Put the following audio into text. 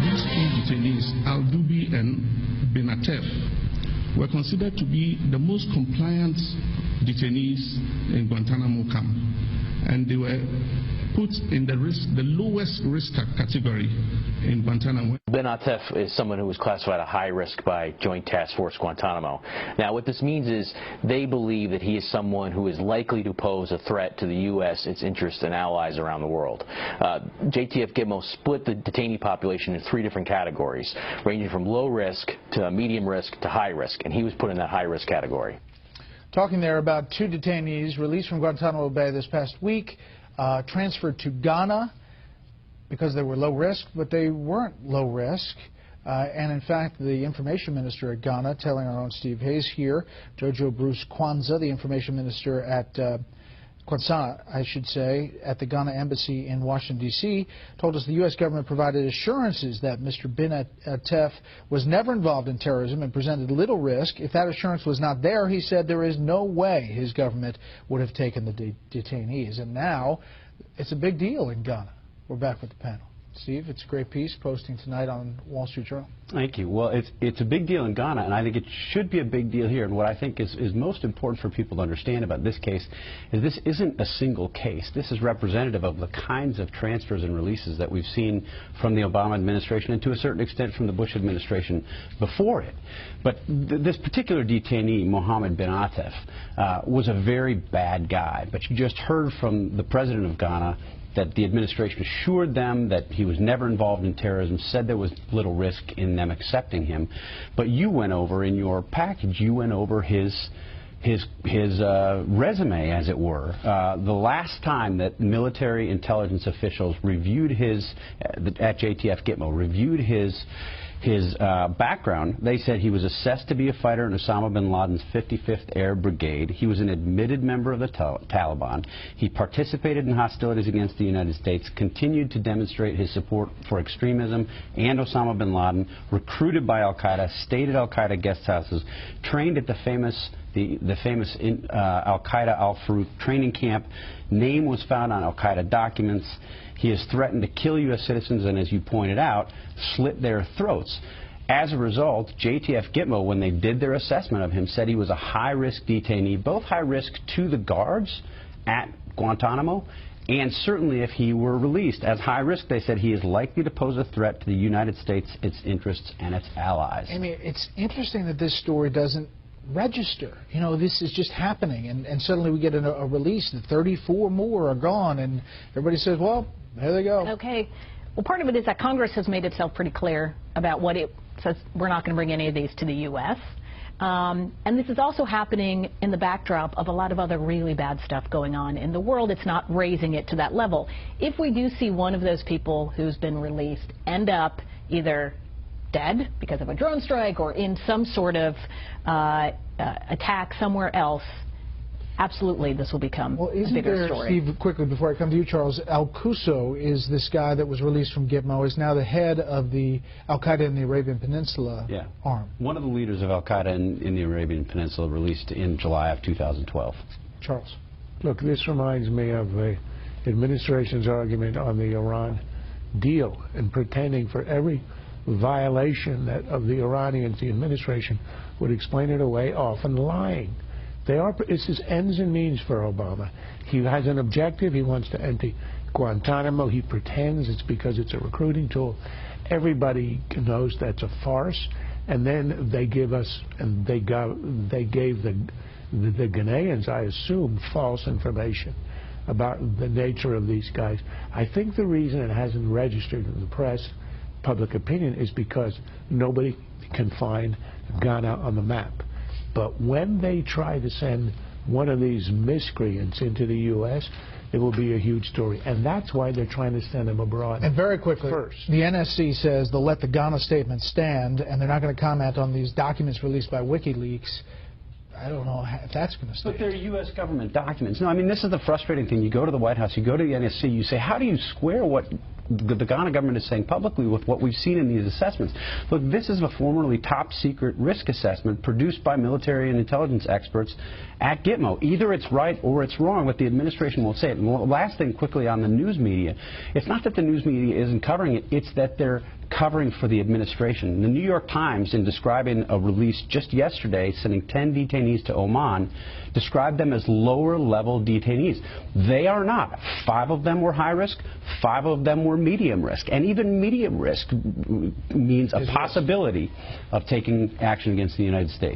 These two detainees, Al-Dubi and Benatef, were considered to be the most compliant detainees in Guantanamo camp, and they were put in the lowest risk category in Guantanamo. Benatef is someone who was classified a high risk by Joint Task Force Guantanamo. Now, what this means is they believe that he is someone who is likely to pose a threat to the U.S., its interests, and allies around the world. JTF Gitmo split the detainee population in 3 different categories, ranging from low risk to medium risk to high risk, and he was put in that high risk category. Talking there about 2 detainees released from Guantanamo Bay this past week, transferred to Ghana because they were low risk, but they weren't low risk. And in fact, the information minister at Ghana, telling our own Steve Hayes here, Jojo Bruce Kwanzaa, the information minister at Kwanzaa, I should say, at the Ghana embassy in Washington, D.C., told us the U.S. government provided assurances that Mr. Benatef was never involved in terrorism and presented little risk. If that assurance was not there, he said there is no way his government would have taken the detainees. And now it's a big deal in Ghana. We're back with the panel. Steve, it's a great piece posting tonight on Wall Street Journal. Thank you. Well, it's a big deal in Ghana, and I think it should be a big deal here. And what I think is most important for people to understand about this case is this isn't a single case. This is representative of the kinds of transfers and releases that we've seen from the Obama administration and to a certain extent from the Bush administration before it. But this particular detainee, Mohamed Benatef, was a very bad guy. But you just heard from the president of Ghana that the administration assured them that he was never involved in terrorism, said there was little risk in them accepting him. But you went over in your package, you went over his resume, as it were. The last time that military intelligence officials reviewed at JTF Gitmo, reviewed his background, they said he was assessed to be a fighter in Osama bin Laden's 55th Air Brigade. He was an admitted member of the Taliban. He participated in hostilities against the United States, continued to demonstrate his support for extremism and Osama bin Laden, recruited by al-Qaeda, stayed at al-Qaeda guest houses, trained at the famous al-Qaeda al-Farouk training camp. Name was found on al-Qaeda documents. He has threatened to kill U.S. citizens and, as you pointed out, slit their throats. As a result, JTF Gitmo, when they did their assessment of him, said he was a high-risk detainee, both high-risk to the guards at Guantanamo, and certainly if he were released as high-risk, they said he is likely to pose a threat to the United States, its interests, and its allies. I mean, it's interesting that this story doesn't register. You know, this is just happening, and suddenly we get a release that 34 more are gone, and everybody says, well, there they go. Okay. Well, part of it is that Congress has made itself pretty clear about what it says. We're not going to bring any of these to the U.S. And this is also happening in the backdrop of a lot of other really bad stuff going on in the world. It's not raising it to that level. If we do see one of those people who's been released end up either dead because of a drone strike or in some sort of attack somewhere else, absolutely this will become a bigger story. Steve, quickly before I come to you, Charles, Al-Qusso is this guy that was released from Gitmo, is now the head of the al-Qaeda in the Arabian Peninsula arm. One of the leaders of al-Qaeda in the Arabian Peninsula, released in July of 2012. Charles. Look, this reminds me of the administration's argument on the Iran deal and pretending for every violation of the Iranians, the administration would explain it away, often lying. It's his ends and means for Obama. He has an objective. He wants to empty Guantanamo. He pretends it's because it's a recruiting tool. Everybody knows that's a farce. And then they give us, and they gave the Ghanaians, I assume, false information about the nature of these guys. I think the reason it hasn't registered in the press, public opinion, is because nobody can find Ghana on the map. But when they try to send one of these miscreants into the U.S., it will be a huge story. And that's why they're trying to send them abroad. And very quickly, first, the NSC says they'll let the Ghana statement stand, and they're not going to comment on these documents released by WikiLeaks. I don't know if that's going to stay. But they're U.S. government documents. No, I mean, this is the frustrating thing. You go to the White House, you go to the NSC, you say, how do you square what the Ghana government is saying publicly with what we've seen in these assessments? Look, this is a formerly top-secret risk assessment produced by military and intelligence experts at Gitmo. Either it's right or it's wrong, but the administration won't say it. And last thing, quickly, on the news media, it's not that the news media isn't covering it, it's that they're covering for the administration. The New York Times, in describing a release just yesterday, sending 10 detainees to Oman, described them as lower-level detainees. They are not. 5 of them were high risk, 5 of them were medium risk. And even medium risk means a possibility of taking action against the United States.